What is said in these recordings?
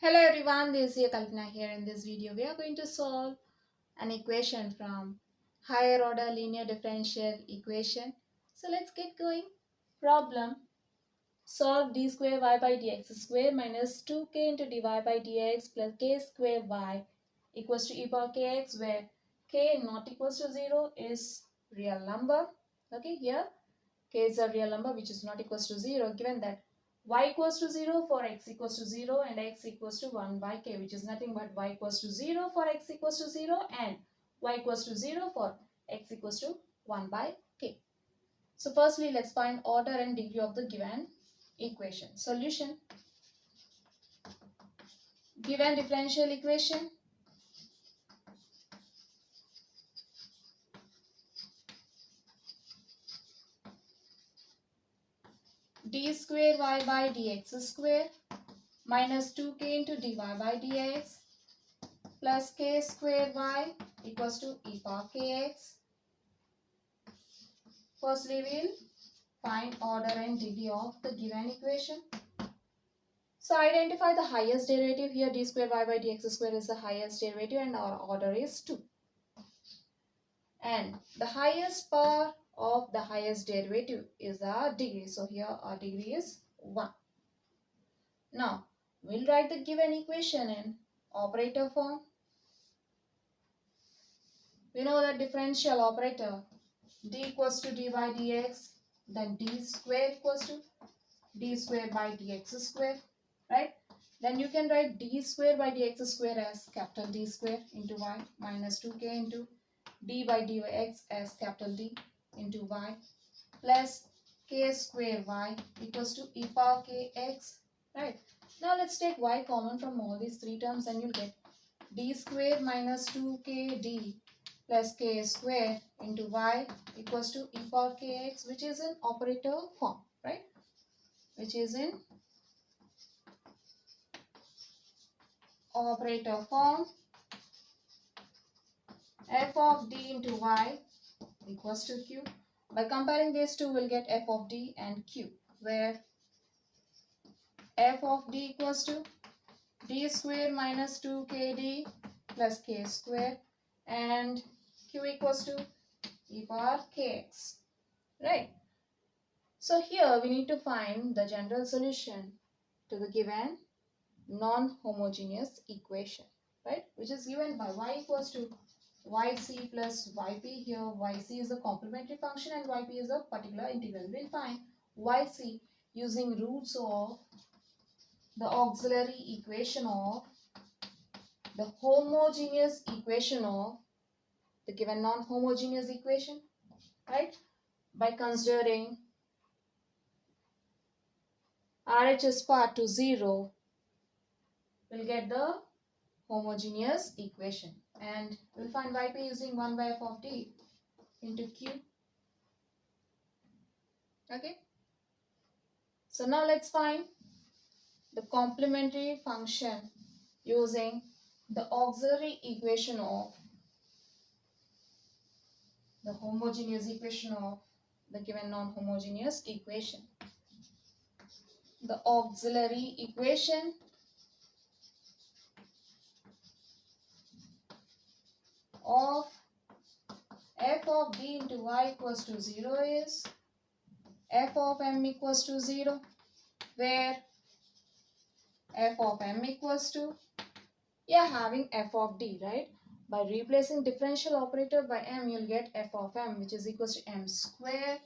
Hello everyone, this is Kalpana here. In this video, we are going to solve an equation from higher order linear differential equation. So let's get going. Problem: solve d square y by dx square minus 2k into dy by dx plus k square y equals to e power kx, where k not equals to 0 is real number. Okay, here k is a real number which is not equals to 0, given that y equals to 0 for x equals to 0 and x equals to 1 by k, which is nothing but y equals to 0 for x equals to 0 and y equals to 0 for x equals to 1 by k. So firstly, let's find order and degree of the given equation. Solution: given differential equation, d square y by dx square minus 2k into dy by dx plus k square y equals to e power kx. Firstly, we'll find order and degree of the given equation. So identify the highest derivative. Here d square y by dx square is the highest derivative and our order is 2. And the highest power of the highest derivative is our degree. So here our degree is 1. Now we'll write the given equation in operator form. We know that differential operator d equals to d by dx, then d square equals to d square by dx square, right? Then you can write d square by dx square as capital D square into y minus 2k into d by dx as capital D into y plus k square y equals to e power kx, right? Now let's take y common from all these three terms and you'll get d square minus 2kd plus k square into y equals to e power kx, which is in operator form, right? Which is in operator form. F of d into y equals to q. By comparing these two, we'll get f of d and q, where f of d equals to d square minus 2kd plus k square and q equals to e power kx, right? So here we need to find the general solution to the given non-homogeneous equation, right? Which is given by y equals to yc plus yp. Here yc is a complementary function and yp is a particular integral. We'll find yc using roots of the auxiliary equation of the homogeneous equation of the given non-homogeneous equation, right? By considering RHS part to 0, we'll get the homogeneous equation and we'll find yp using 1 by f of d into q. Okay, so now let's find the complementary function using the auxiliary equation of the homogeneous equation of the given non-homogeneous equation. The auxiliary equation of f of d into y equals to 0 is f of m equals to 0, where f of m equals to, you're having f of d, right? By replacing differential operator by m, you'll get f of m, which is equals to m square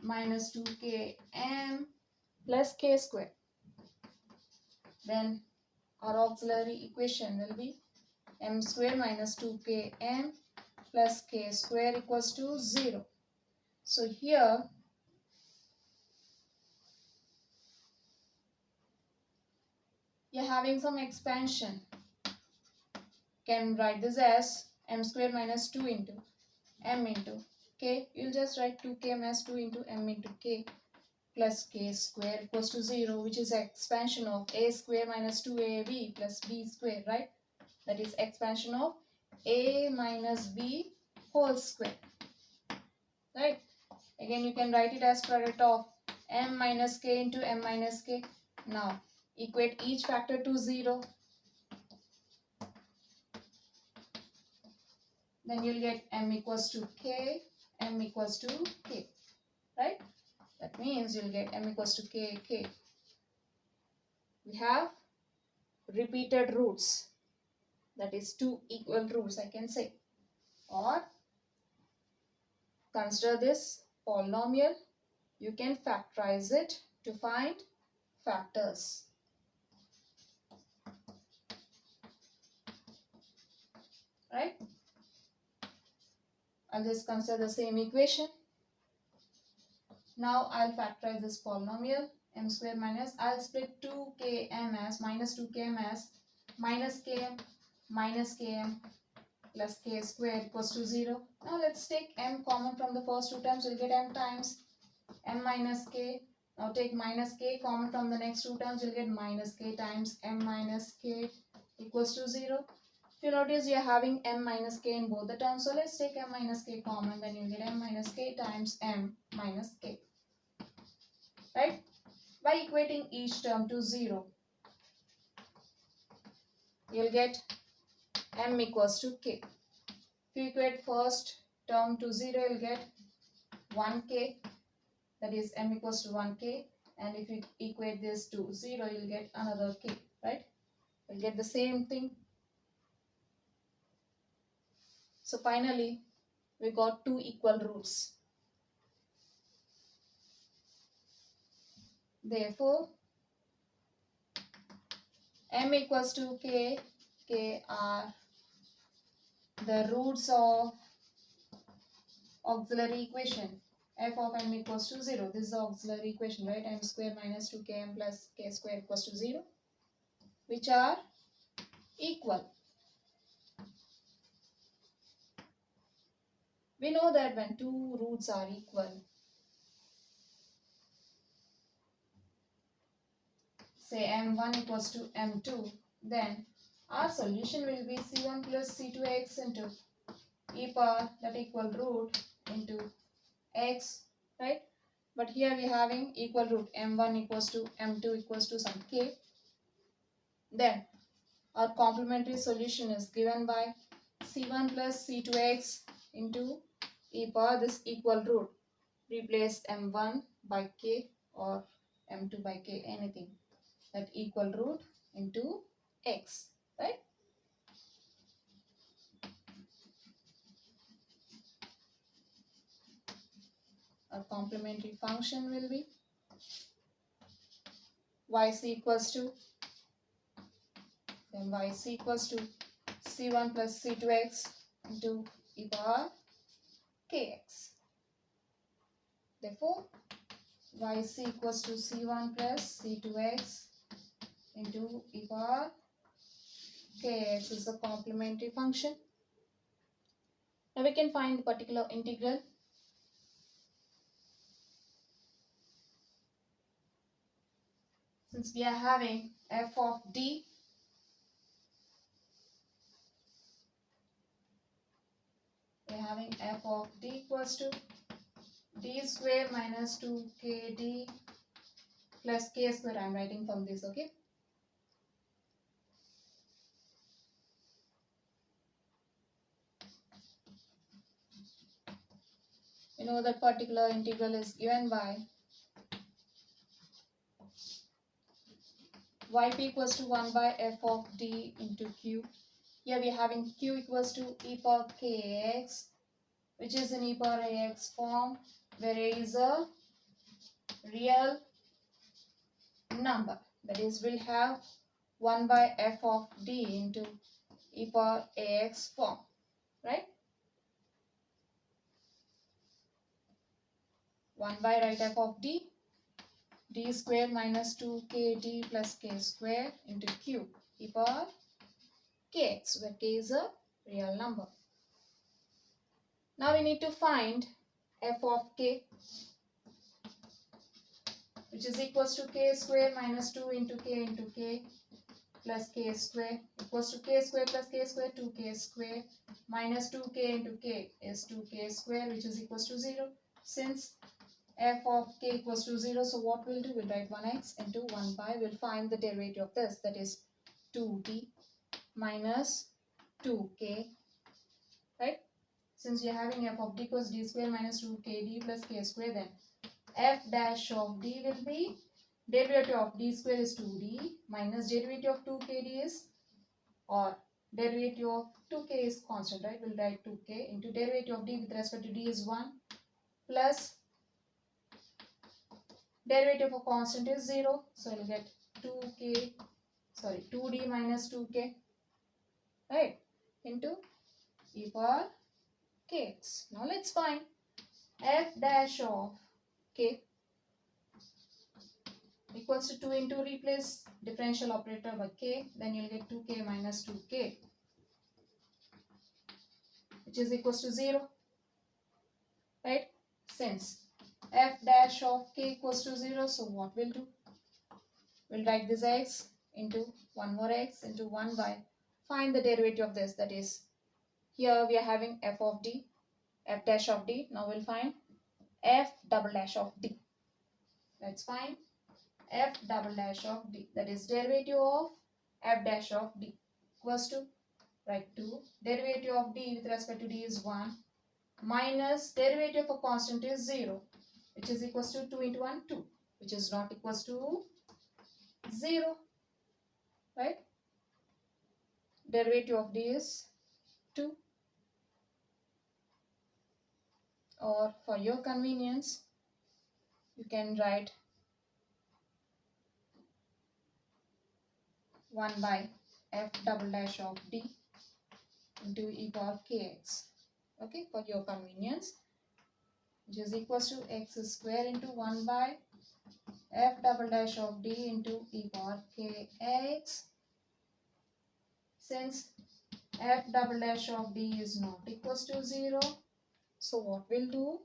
minus 2k m plus k square. Then our auxiliary equation will be m square minus 2k m plus k square equals to 0. So here you're having some expansion. Can write this as m square minus 2 into m into k. You'll just write 2k as 2 into m into k plus k square equals to 0, which is expansion of a square minus 2ab plus b square, right? That is expansion of a minus b whole square, right? Again, you can write it as product of m minus k into m minus k. Now equate each factor to 0. then you'll get m equals to k, m equals to k, right? That means you'll get m equals to k, k. We have repeated roots, that is two equal roots, I can say. Or consider this polynomial, you can factorize it to find factors. Right? I'll just consider the same equation. Now I'll factorize this polynomial m square minus, I'll split 2km as minus 2km as minus km plus k square equals to 0. Now let's take m common from the first two terms, we'll get m times m minus k. Now take minus k common from the next two terms, you'll get minus k times m minus k equals to 0. If you notice, you're having m minus k in both the terms, so let's take m minus k common, then you'll get m minus k times m minus k. Right? By equating each term to 0, you'll get m equals to k. If you equate first term to 0, you'll get 1k, that is m equals to 1k, and if you equate this to 0, you'll get another k, right? You'll get the same thing. So finally, we got two equal roots. Therefore, m equals to k, k are the roots of auxiliary equation f of m equals to 0. This is the auxiliary equation, right? M square minus 2km plus k square equals to 0, which are equal. We know that when two roots are equal, say m1 equals to m2, then our solution will be c1 plus c2x into e power that equal root into x, right? But here we are having equal root, m1 equals to m2 equals to some k. Then our complementary solution is given by c1 plus c2x into e power this equal root. Replace m1 by k or m2 by k, anything, that equal root into x, right? Our complementary function will be yc equals to, then yc equals to c1 plus c2x into e power kx. Therefore, yc equals to c1 plus c2x into e power kx is the complementary function. Now we can find the particular integral. Since we are having f of d, we are having f of d equals to d square minus 2kd plus k square. I am writing from this, okay? You know that particular integral is given by yp equals to 1 by f of d into q. Here we are having q equals to e power kx, which is in e power ax form, where a is a real number. That is, we'll have 1 by f of d into e power ax form, right? 1 by right f of d, d square minus 2kd plus k square into q e power kx, where k is a real number. Now we need to find f of k, which is equals to k square minus 2 into k plus k square equals to k square plus k square 2k square minus 2k into k is 2k square, which is equals to 0. Since f of k equals to 0, so what we'll do, we'll write 1x into 1 by, we'll find the derivative of this, that is 2d minus 2k, right? since you're having f of d equals d square minus 2kd plus k square, then f dash of d will be derivative of d square is 2d minus derivative of 2kd is, or derivative of 2k is constant, right? We'll write 2k into derivative of d with respect to d is 1 plus derivative of constant is 0. So we'll get 2d minus 2k, right, into e power kx. Now let's find f dash of k equals to 2 into replace differential operator by k, then you'll get 2k minus 2k, which is equals to 0, right? Since f dash of k equals to 0, so what we'll do? We'll write this x into 1 more x into 1 by, find the derivative of this, that is, here we are having f of d, f dash of d. Now we'll find f double dash of d. Let's find f double dash of d, that is derivative of f dash of d equals to, write 2, derivative of d with respect to d is 1 minus derivative of a constant is 0, which is equals to 2 into 1, 2, which is not equals to 0, right? Derivative of d is 2, or for your convenience you can write 1 by f double dash of d into e power kx, okay, for your convenience, which is equals to x square into 1 by f double dash of d into e power kx. Since f double dash of d is not equals to 0, so what we'll do?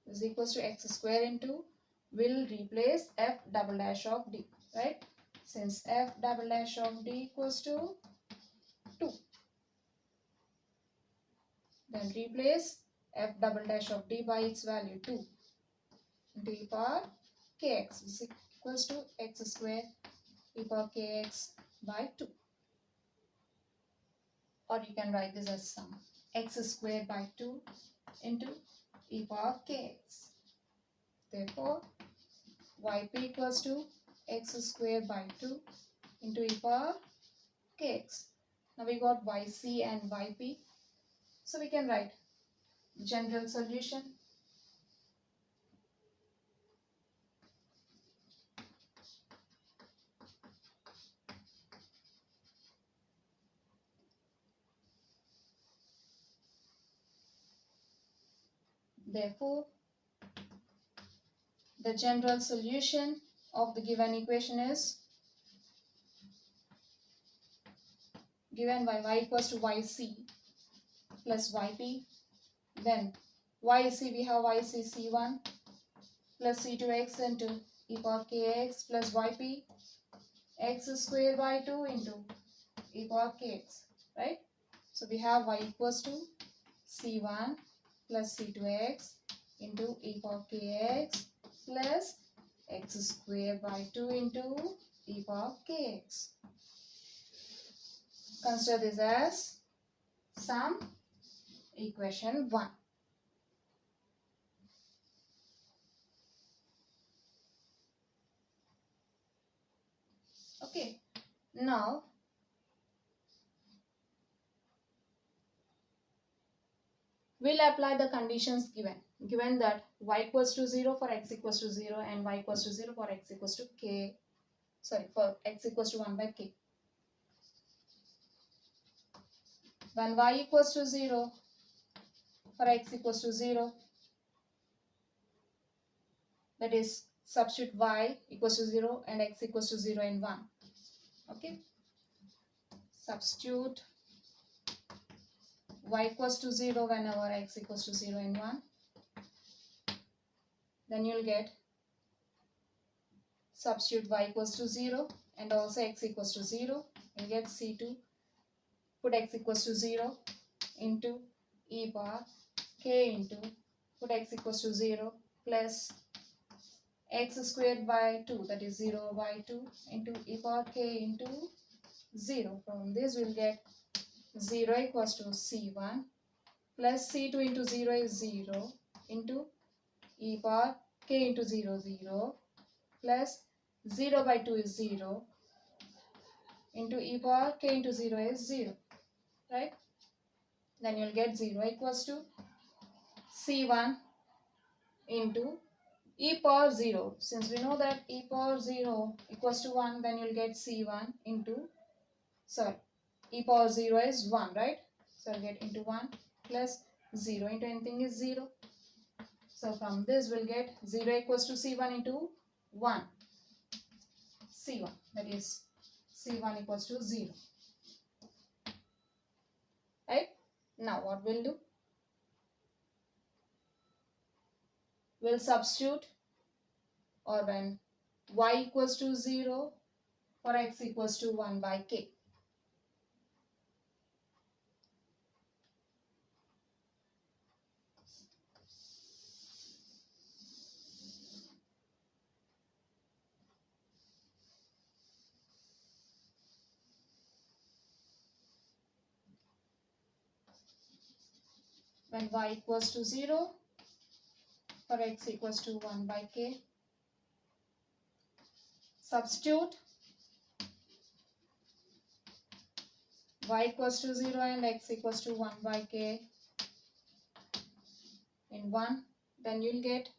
Is equals to x square into, will replace f double dash of d, right? Since f double dash of d equals to 2, then replace f double dash of d by its value 2 into e power kx is equals to x square e power kx by 2, or you can write this as sum x square by 2 into e power kx. Therefore yp equals to x square by 2 into e power kx. Now we got yc and yp, so we can write general solution. Therefore the general solution of the given equation is given by y equals to yc plus yp. Then yc, we have yc c1 plus c2x into e power kx plus yp x square by 2 into e power kx, right? So we have y equals to c1 plus c2x into e power kx plus x square by 2 into e power kx. Consider this as sum equation 1. Okay, now we'll apply the conditions given that y equals to 0 for x equals to 0 and y equals to 0 for x equals to k, for x equals to 1 by k. When y equals to 0 for x equals to 0, that is substitute y equals to 0 and x equals to 0 and 1. Okay, substitute y equals to 0 whenever x equals to 0 and 1. Then you'll get substitute y equals to 0 and also x equals to 0. You'll get c2, put x equals to 0 into e power k into put x equals to 0 plus x squared by 2, that is 0 by 2 into e power k into 0. From this we'll get 0 equals to c1 plus c2 into 0 is 0 into e power k into 0, 0 plus 0 by 2 is 0 into e power k into 0 is 0, right? Then you'll get 0 equals to c1 into e power 0. Since we know that e power 0 equals to 1, then you'll get c1 into, sorry, e power 0 is 1, right? So I'll get into 1 plus 0 into anything is 0. So from this we'll get 0 equals to c1 into 1. c1, that is c1 equals to 0. Right? Now what we'll do? We'll substitute, or when y equals to 0 or x equals to 1 by k. When y equals to 0 or x equals to 1 by k, substitute y equals to 0 and x equals to 1 by k in 1, then you'll get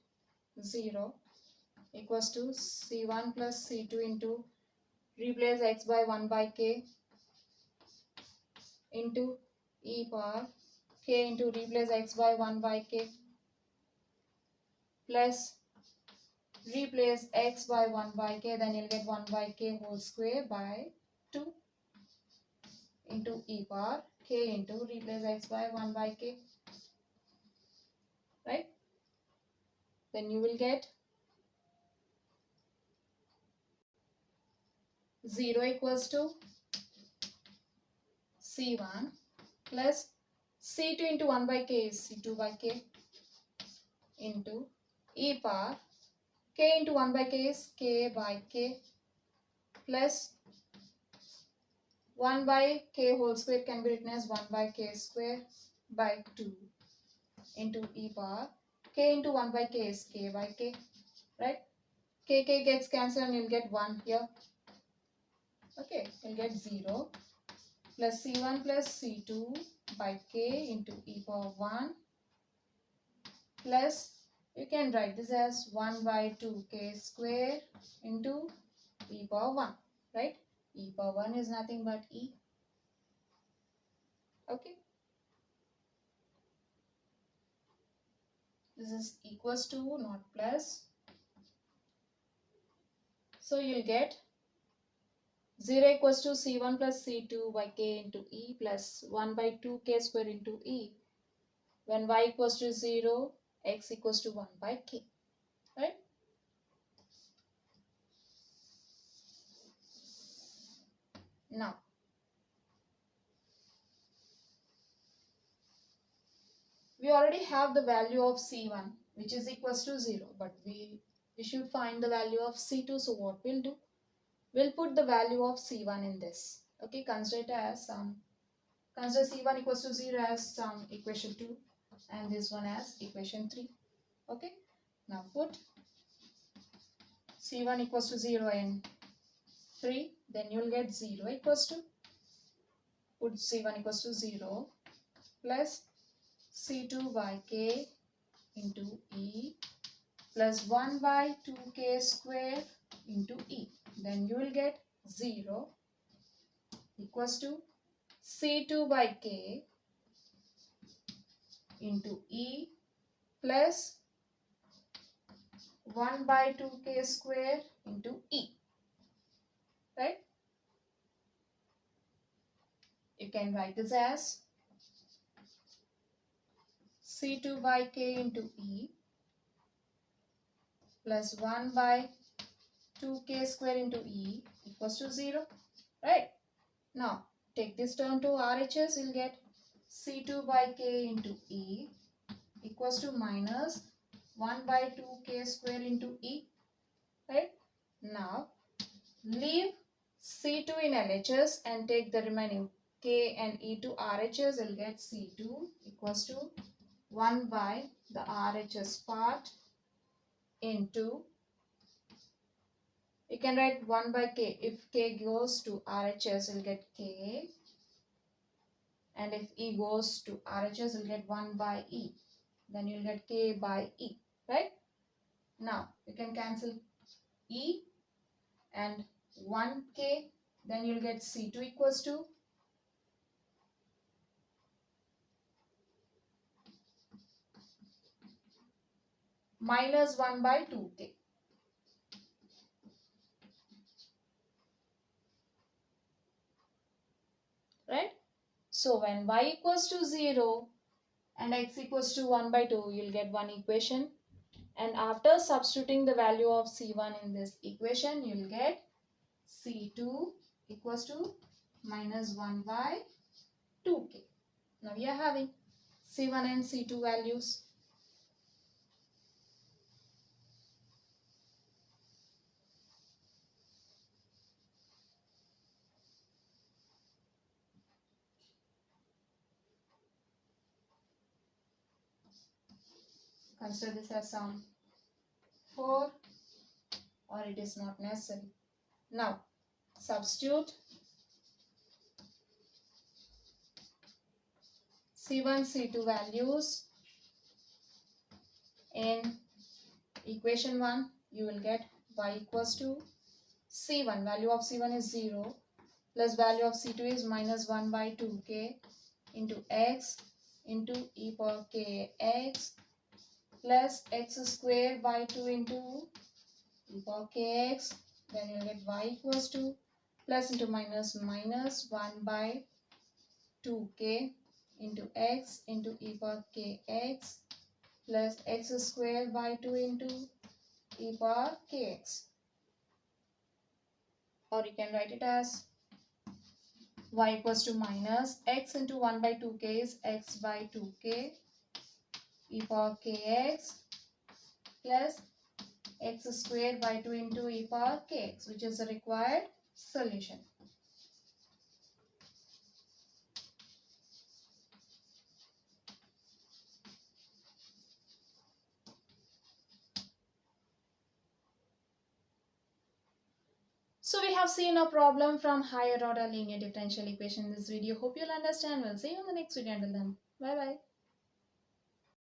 0 equals to c1 plus c2 into, replace x by 1 by k into e power k into, replace x by 1 by k plus replace x by 1 by k, then you'll get 1 by k whole square by 2 into e power k into, replace x by 1 by k, right? Then you will get 0 equals to c1 plus c2 into 1 by k is c2 by k into e power k into 1 by k is k by k plus 1 by k whole square can be written as 1 by k square by 2 into e power k into 1 by k is k by k, right? K gets cancelled and you'll get 1 here. Okay, you'll get 0 plus c1 plus c2 by k into e power 1 plus, you can write this as 1 by 2k square into e power 1, right? E power 1 is nothing but e. Okay, this is equals to, not plus. So you'll get 0 equals to c1 plus c2 by k into e plus 1 by 2k square into e. When y equals to 0, x equals to 1 by k, right? Now, we already have the value of c1 which is equals to 0, but we should find the value of c2. So what we'll do? We'll put the value of c1 in this. Okay, consider it as consider c1 equals to 0 as some equation 2 and this one as equation 3. Okay, now put c1 equals to 0 and 3, then you'll get 0 equals to, put c1 equals to 0 plus c2 by k into e plus 1 by 2k square into e. Then you will get 0 equals to c2 by k into e plus 1 by 2k square into e, right? You can write this as c2 by k into e plus 1 by 2k square into e equals to 0, right? Now take this term to RHS, you'll get c2 by k into e equals to minus 1 by 2k square into e, right? Now leave C2 in LHS and take the remaining k and e to RHS. You'll get C2 equals to 1 by the RHS part into, you can write 1 by k. If k goes to RHS, you'll get k, and if e goes to RHS, you'll get 1 by e. Then you'll get k by e, right? Now you can cancel e and 1k, then you'll get C2 equals to minus 1 by 2k, right? So when y equals to 0 and x equals to 1 by 2, you'll get one equation. And after substituting the value of C1 in this equation, you'll get C2 equals to minus 1 by 2k. Now we are having C1 and C2 values. Consider this as sum 4, or it is not necessary. Now substitute C1, C2 values in equation 1. You will get y equals to C1, value of C1 is 0, plus value of C2 is minus 1 by 2k into x into e power kx plus x square by 2 into e power kx. Then you will get y equals to plus into minus 1 by 2k into x into e power kx plus x square by 2 into e power kx. Or you can write it as y equals to minus x into 1 by 2k is x by 2k e power kx plus x square by 2 into e power kx, which is the required solution. So we have seen a problem from higher order linear differential equation in this video. Hope you'll understand. We'll see you in the next video. Until then, bye bye.